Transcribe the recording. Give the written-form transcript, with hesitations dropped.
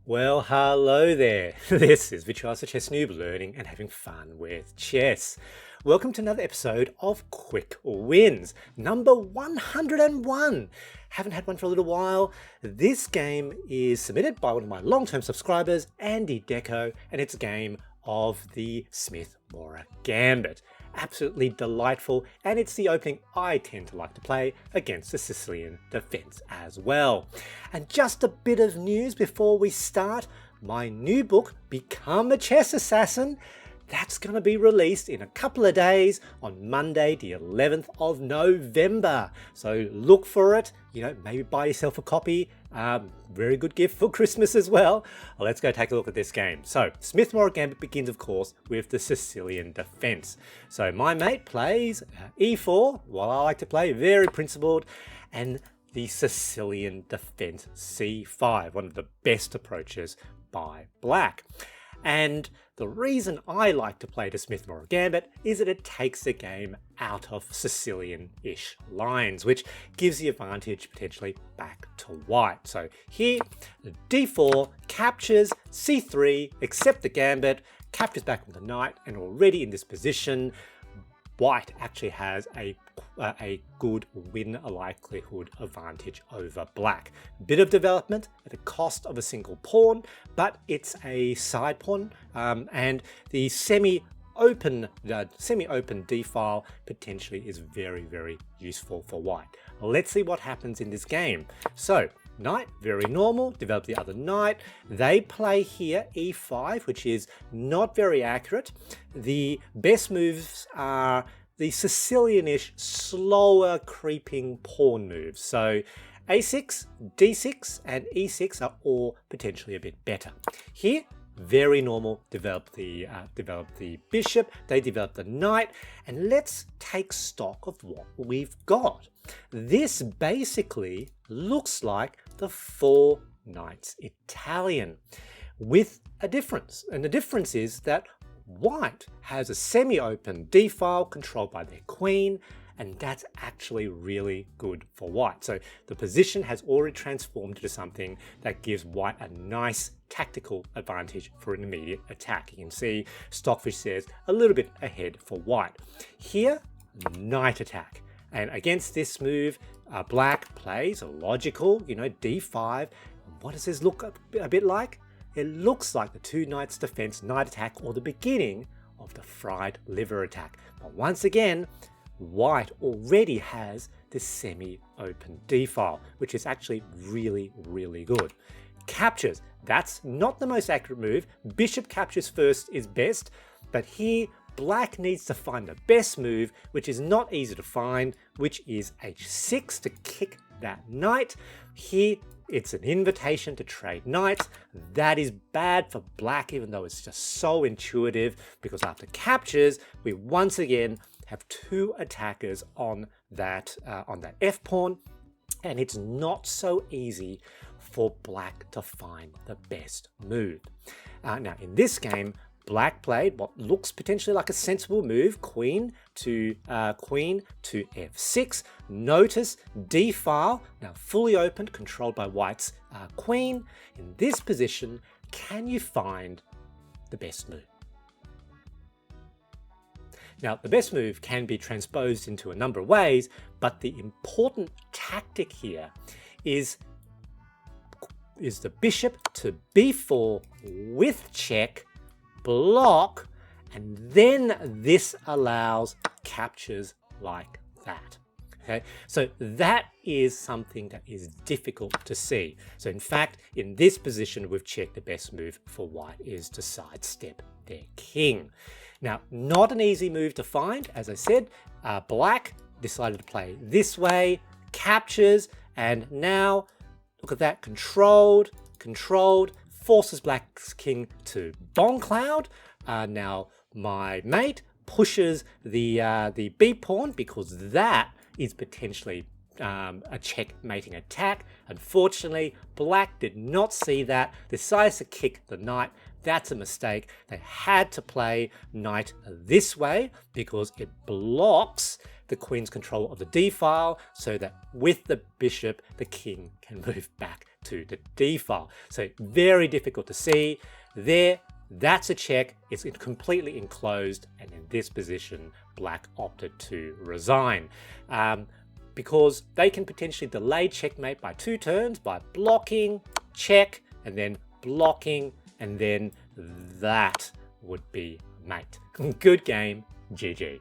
Well, hello there. This is Virtuoso Chess Noob learning and having fun with chess. Welcome to another episode of Quick Wins, number 101. Haven't had one for a little while. This game is submitted by one of my long-term subscribers, Andy Deco, and it's a game of the Smith-Morra Gambit. Absolutely delightful, and it's the opening I tend to like to play against the Sicilian Defense as well. And just a bit of news before we start, my new book, Become a Chess Assassin, that's going to be released in a couple of days on Monday, the 11th of November. So look for it, maybe buy yourself a copy. Very good gift for Christmas as well. Let's go take a look at this game. So Smith-Morra Gambit begins, of course, with the Sicilian Defense. So my mate plays e4, while I like to play very principled, and the Sicilian Defense c5, one of the best approaches by black. And the reason I like to play the Smith-Morra Gambit is that it takes the game out of Sicilian-ish lines, which gives the advantage potentially back to white. So here, d4 captures, c3, accept the gambit, captures back with the knight, and already in this position, white actually has a good win likelihood advantage over black. Bit of development at the cost of a single pawn, but it's a side pawn, and the semi-open d file potentially is very, very useful for white. Let's see what happens in this game. So knight, very normal, develop the other knight. They play here e5, which is not very accurate. The best moves are the Sicilian-ish, slower creeping pawn moves. So a6, d6, and e6 are all potentially a bit better. Here, very normal, develop the bishop, they develop the knight, and let's take stock of what we've got. This basically looks like the Four Knights Italian, with a difference. And the difference is that white has a semi-open d-file controlled by their queen, and that's actually really good for white. So the position has already transformed into something that gives white a nice tactical advantage for an immediate attack. You can see Stockfish says a little bit ahead for white. Here, knight attack. And against this move, black plays a logical, d5. What does this look a bit like? It looks like the two knights defense knight attack, or the beginning of the fried liver attack. But once again, white already has the semi-open d-file, which is actually really, really good. Captures, that's not the most accurate move. Bishop captures first is best, but here black needs to find the best move, which is not easy to find, which is h6 to kick that knight. Here, it's an invitation to trade knights. That is bad for black, even though it's just so intuitive, because after captures, we once again have two attackers on that f-pawn, and it's not so easy for black to find the best move. Now, in this game, black played what looks potentially like a sensible move, queen to f6. Notice d-file, now fully opened, controlled by white's queen. In this position, can you find the best move? Now, the best move can be transposed into a number of ways, but the important tactic here is the bishop to b4 with check, block, and then this allows captures like that. Okay, so that is something that is difficult to see. So in fact, in this position with check, the best move for white is to sidestep their king. Now, not an easy move to find. As I said, black decided to play this way, captures, and now look at that, controlled, forces black's king to bomb cloud. Now my mate pushes the b pawn, because that is potentially a checkmating attack. Unfortunately, black did not see that, decides to kick the knight. That's a mistake. They had to play knight this way because it blocks the queen's control of the d file, so that with the bishop, the king can move back to the d file. So very difficult to see there. That's a check. It's completely enclosed, and in this position, black opted to resign. Because they can potentially delay checkmate by 2 turns by blocking, check, and then blocking, and then that would be mate. Good game, GG.